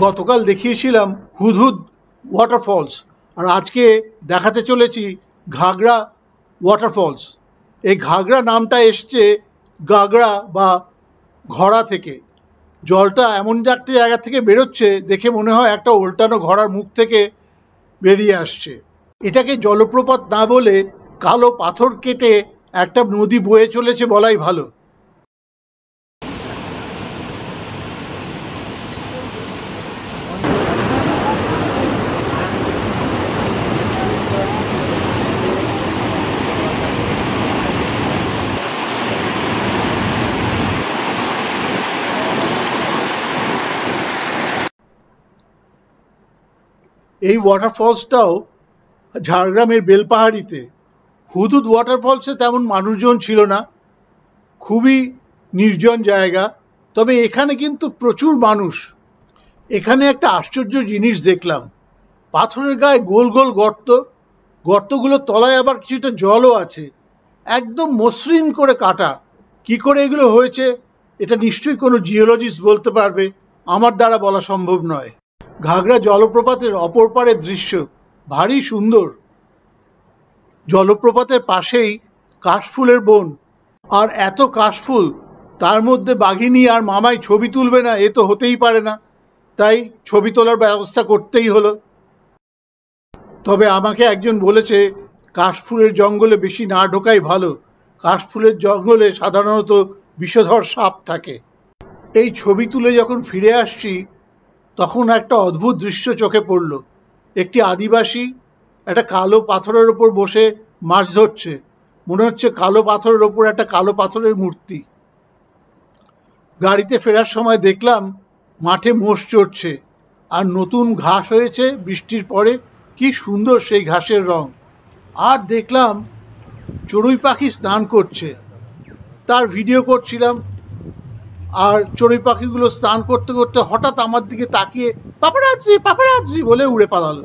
গতকাল দেখিয়েছিলাম হুদহুদ ওয়াটারফলস, আর আজকে দেখাতে চলেছি ঘাগরা ওয়াটারফলস। এই ঘাগরা নামটা এসছে গাগরা বা ঘড়া থেকে। জলটা এমন একটা জায়গা থেকে বেরোচ্ছে, দেখে মনে হয় একটা উল্টানো ঘোড়ার মুখ থেকে বেরিয়ে আসছে। এটাকে জলপ্রপাত না বলে কালো পাথর কেটে একটা নদী বয়ে চলেছে বলাই ভালো। এই ওয়াটারফলসটাও ঝাড়গ্রামের বেলপাহাড়িতে। হুদুদ ওয়াটারফলসে তেমন মানুষজন ছিল না, খুবই নির্জন জায়গা, তবে এখানে কিন্তু প্রচুর মানুষ। এখানে একটা আশ্চর্য জিনিস দেখলাম, পাথরের গায়ে গোল গোল গর্ত, গর্তগুলোর তলায় আবার কিছুটা জলও আছে, একদম মসৃণ করে কাটা। কি করে এগুলো হয়েছে এটা নিশ্চয়ই কোনো জিওলজিস্ট বলতে পারবে, আমার দ্বারা বলা সম্ভব নয়। ঘাগরা জলপ্রপাতের অপর পারের দৃশ্য ভারী সুন্দর। জলপ্রপাতের পাশেই কাশফুলের বন, আর এত কাশফুল, তার মধ্যে বাঘিনী আর মামাই ছবি তুলবে না এ তো হতেই পারে না, তাই ছবি তোলার ব্যবস্থা করতেই হলো। তবে আমাকে একজন বলেছে কাশফুলের জঙ্গলে বেশি না ঢোকাই ভালো, কাশফুলের জঙ্গলে সাধারণত বিষধর সাপ থাকে। এই ছবি তুলে যখন ফিরে আসছি তখন একটা অদ্ভুত দৃশ্য চোখে পড়ল। একটি আদিবাসী একটা কালো পাথরের ওপর বসে মাছ ধরছে, মনে হচ্ছে কালো পাথরের ওপর একটা কালো পাথরের মূর্তি। গাড়িতে ফেরার সময় দেখলাম মাঠে মোষ চড়ছে, আর নতুন ঘাস হয়েছে বৃষ্টির পরে, কি সুন্দর সেই ঘাসের রং। আর দেখলাম চড়ুই পাখি স্নান করছে, তার ভিডিও করছিলাম। আর চড়ুই পাখিগুলো স্নান করতে করতে হঠাৎ আমার দিকে তাকিয়ে পাপারাজ্জি পাপারাজ্জি বলে উড়ে পালালো।